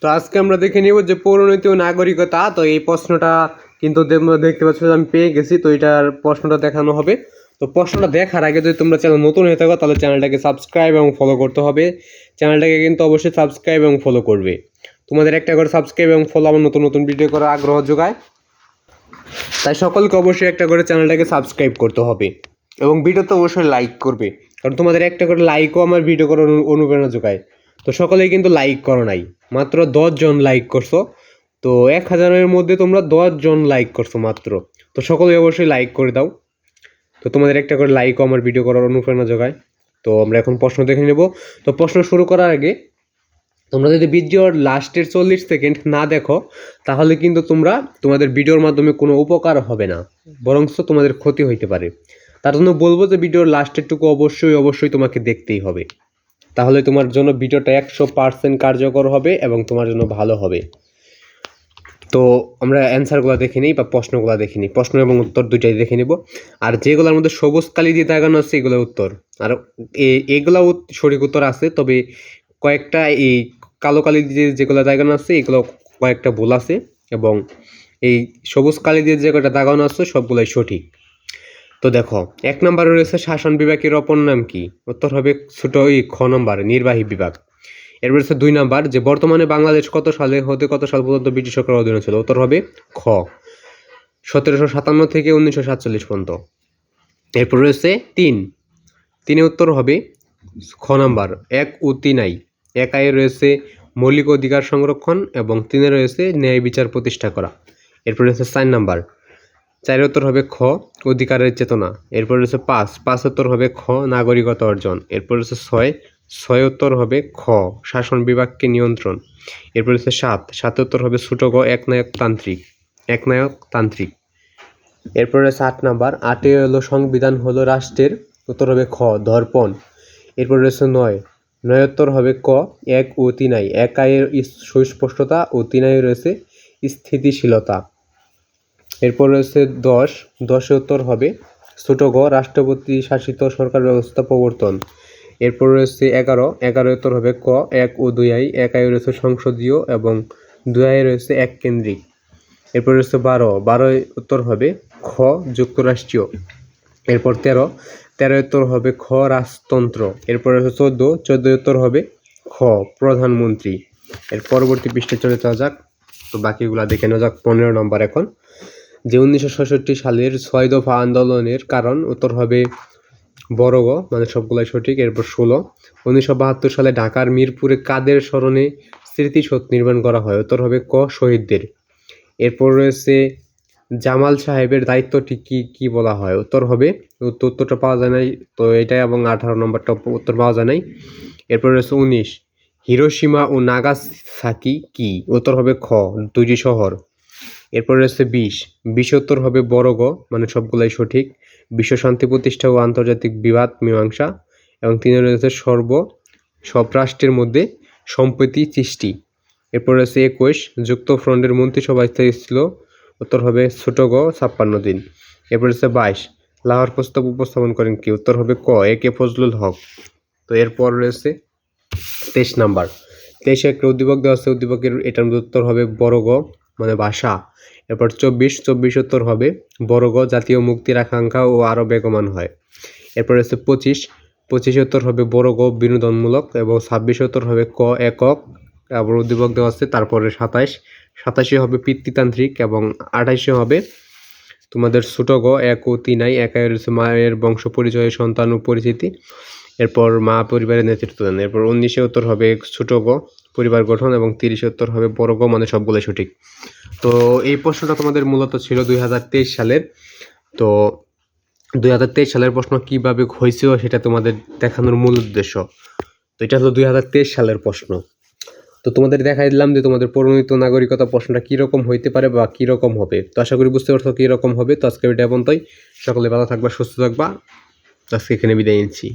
তো আজকে আমরা দেখে নিব যে পৌরনীতি ও নাগরিকতা। তো এই প্রশ্নটা কিন্তু তোমরা দেখতে পাচ্ছ যে আমি পেয়ে গেছি, তো এটার প্রশ্নটা দেখানো হবে। তো প্রশ্নটা দেখার আগে যদি তোমরা চ্যানেল নতুন হয়ে থাকো তাহলে চ্যানেলটাকে সাবস্ক্রাইব এবং ফলো করতে হবে। চ্যানেলটাকে কিন্তু অবশ্যই সাবস্ক্রাইব এবং ফলো করবে। তোমাদের একটা করে সাবস্ক্রাইব এবং ফলো আমার নতুন নতুন ভিডিও করার আগ্রহ যোগায়, তাই সকলকে অবশ্যই একটা করে চ্যানেলটাকে সাবস্ক্রাইব করতে হবে এবং ভিডিওতে অবশ্যই লাইক করবে, কারণ তোমাদের একটা করে লাইকও আমার ভিডিও করার অনুপ্রেরণা যোগায়। তো সকলেই কিন্তু লাইক করো নাই, মাত্র 10 জন লাইক করছো। তো 1000-এর মধ্যে তোমরা 10 জন লাইক করছো মাত্র। তো সকলেই অবশ্যই লাইক করে দাও। তো তোমাদের একটা করে লাইকও আমার ভিডিও করার অনুপ্রেরণা যোগায়। তো আমরা এখন প্রশ্ন দেখে নেব। তো প্রশ্ন শুরু করার আগে তোমরা যদি ভিডিওর লাস্টের 40 সেকেন্ড না দেখো তাহলে কিন্তু তোমাদের ভিডিওর মাধ্যমে কোনো উপকার হবে না, বরঞ্চ তোমাদের ক্ষতি হইতে পারে। তার জন্য বলবো যে ভিডিওর লাস্টেরটুকু অবশ্যই তোমাকে দেখতেই হবে, তাহলে তোমার জন্য ভিডিওটা 100% কার্যকর হবে এবং তোমার জন্য ভালো হবে। তো আমরা অ্যান্সারগুলো দেখে নিই বা প্রশ্নগুলো দেখে নিই, প্রশ্ন এবং উত্তর দুইটাই দেখে নিব। আর যেগুলোর মধ্যে সবুজ কালি দিয়ে দাগানো আছে এগুলো উত্তর, আর এগুলো সঠিক উত্তর আছে, তবে কয়েকটা এই কালো কালি দিয়ে যেগুলো দাগানো আছে এগুলো কয়েকটা ভুল আছে, এবং এই সবুজ কালি দিয়ে যে কয়েকটা দাগানো আছে সবগুলোই সঠিক। তো দেখো 1 নম্বরে রয়েছে শাসন বিভাগের অপর নাম কি? উত্তর হবে ছোট খ নম্বর নির্বাহী বিভাগ। এরপর হচ্ছে 2 নাম্বার যে বর্তমানে বাংলাদেশ কত সালে হতে কত সাল পর্যন্ত ব্রিটিশ সরকারের অধীনে ছিল? উত্তর হবে খ 1757 থেকে 1947 পর্যন্ত। এরপর রয়েছে 3 উত্তর হবে খ নাম্বার 1 ও 3 আই। 1 আই রয়েছে মৌলিক অধিকার সংরক্ষণ এবং 3 রয়েছে ন্যায় বিচার প্রতিষ্ঠা করা। এরপর রয়েছে 4 নাম্বার 4 উত্তর হবে খ অধিকারের চেতনা। এরপর রয়েছে 5 উত্তর হবে খ নাগরিকতা অর্জন। এরপর রয়েছে 6 উত্তর হবে খ শাসন বিভাগকে নিয়ন্ত্রণ। এরপর রয়েছে 7 উত্তর হবে ছোট গ একনায়কতান্ত্রিক। এরপর রয়েছে 8 নাম্বার 8 হলো সংবিধান হলো রাষ্ট্রের। উত্তর হবে খ দর্পণ। এরপর রয়েছে 9 উত্তর হবে ক 1 ও 3 আই। 1 আইয়ের সুস্পষ্টতা ও 3 আই রয়েছে স্থিতিশীলতা। এরপর রয়েছে 10 উত্তর হবে ছোট গ রাষ্ট্রপতি শাসিত সরকার ব্যবস্থা প্রবর্তন। এরপর রয়েছে 11 উত্তর হবে ক 1 ও 2 আই। 1 আই রয়েছে সংসদীয় এবং 2 আই রয়েছে এক কেন্দ্রিক। এরপর রয়েছে 12 উত্তর হবে খ যুক্তরাষ্ট্রীয়। এরপর 13 উত্তর হবে খ রাজতন্ত্র। এরপর রয়েছে 14 উত্তর হবে খ প্রধানমন্ত্রী। এর পরবর্তী পৃষ্ঠে চলে যাওয়া যাক, তো বাকিগুলা দেখে নেওয়া যাক। 15 নম্বর এখন যে 1966 সালের 6 দফা আন্দোলনের কারণ। উত্তর হবে বড় গ মানে সবগুলাই সঠিক। এরপর 16 1972 সালে ঢাকার মিরপুরে কাদের স্মরণে স্মৃতিসৌধ নির্মাণ করা হয়? উত্তর হবে ক শহীদদের। এরপর রয়েছে জামাল সাহেবের দায়িত্বটি কি বলা হয়? উত্তর হবে উত্তরটা পাওয়া যায় নাই, তো এটাই, এবং 18 নম্বরটা উত্তর পাওয়া যায় নাই। এরপর রয়েছে 19 হিরোশিমা ও নাগাসাকি কি? উত্তর হবে খ দুইটি শহর। এরপর রয়েছে 20 উত্তর হবে বড় গ মানে সবগুলাই সঠিক। বিশ্ব শান্তি প্রতিষ্ঠা ও আন্তর্জাতিক বিবাদ মীমাংসা। এবং 3 রয়েছে সব রাষ্ট্রের মধ্যে সম্প্রীতি সৃষ্টি। এরপর রয়েছে 21 যুক্ত ফ্রন্টের মন্ত্রিসভা স্থায়ী ছিল। উত্তর হবে ছোট গ 56 দিন। এরপর রয়েছে 22 লাহোর প্রস্তাব উপস্থাপন করেন কি? উত্তর হবে ক এ কে ফজলুল হক। তো এরপর রয়েছে 23 নাম্বার 23 একটা উদ্দীপক দেওয়া আছে, উদ্দীপকের এটার উত্তর হবে বড় গ মানে ভাষা। এরপর 24 উত্তর হবে বড় গ জাতীয় মুক্তির আকাঙ্ক্ষা ও আরো বেগমান হয়। এরপর রয়েছে 25 উত্তর হবে বড় গ বিনোদনমূলক। এবং 26 উত্তর হবে ক একক। আবার উদ্দীপক দেওয়া আছে। তারপরে 27 হবে পিতৃতান্ত্রিক এবং 28 হবে তোমাদের ছোট গ 1 ও 3 আই। 1 আই রয়েছে মায়ের বংশ পরিচয় সন্তান ও পরিচিতি। এরপর মা পরিবারের নেতৃত্ব দেন। এরপর 19 উত্তর হবে ছোট গ পরিবার গঠন এবং 30 উত্তর হবে বড় গ মানে সবগুলো সঠিক। তো এই প্রশ্নটা তোমাদের মূলত ছিল 2023 সালের। তো 2023 সালের প্রশ্ন কিভাবে হয়েছিল সেটা তোমাদের দেখানোর মূল উদ্দেশ্য। তো এটা হলো 2023 সালের প্রশ্ন। তো তোমাদের দেখাই দিলাম যে তোমাদের পরিণত নাগরিকতা প্রশ্নটা কীরকম হইতে পারে বা কীরকম হবে। তো আশা করি বুঝতে পারছো কীরকম হবে। তো আজকে এটা পর্যন্তই। সকলে ভালো থাকবা, সুস্থ থাকবা। আজকে এখানে বিদায় নিচ্ছি।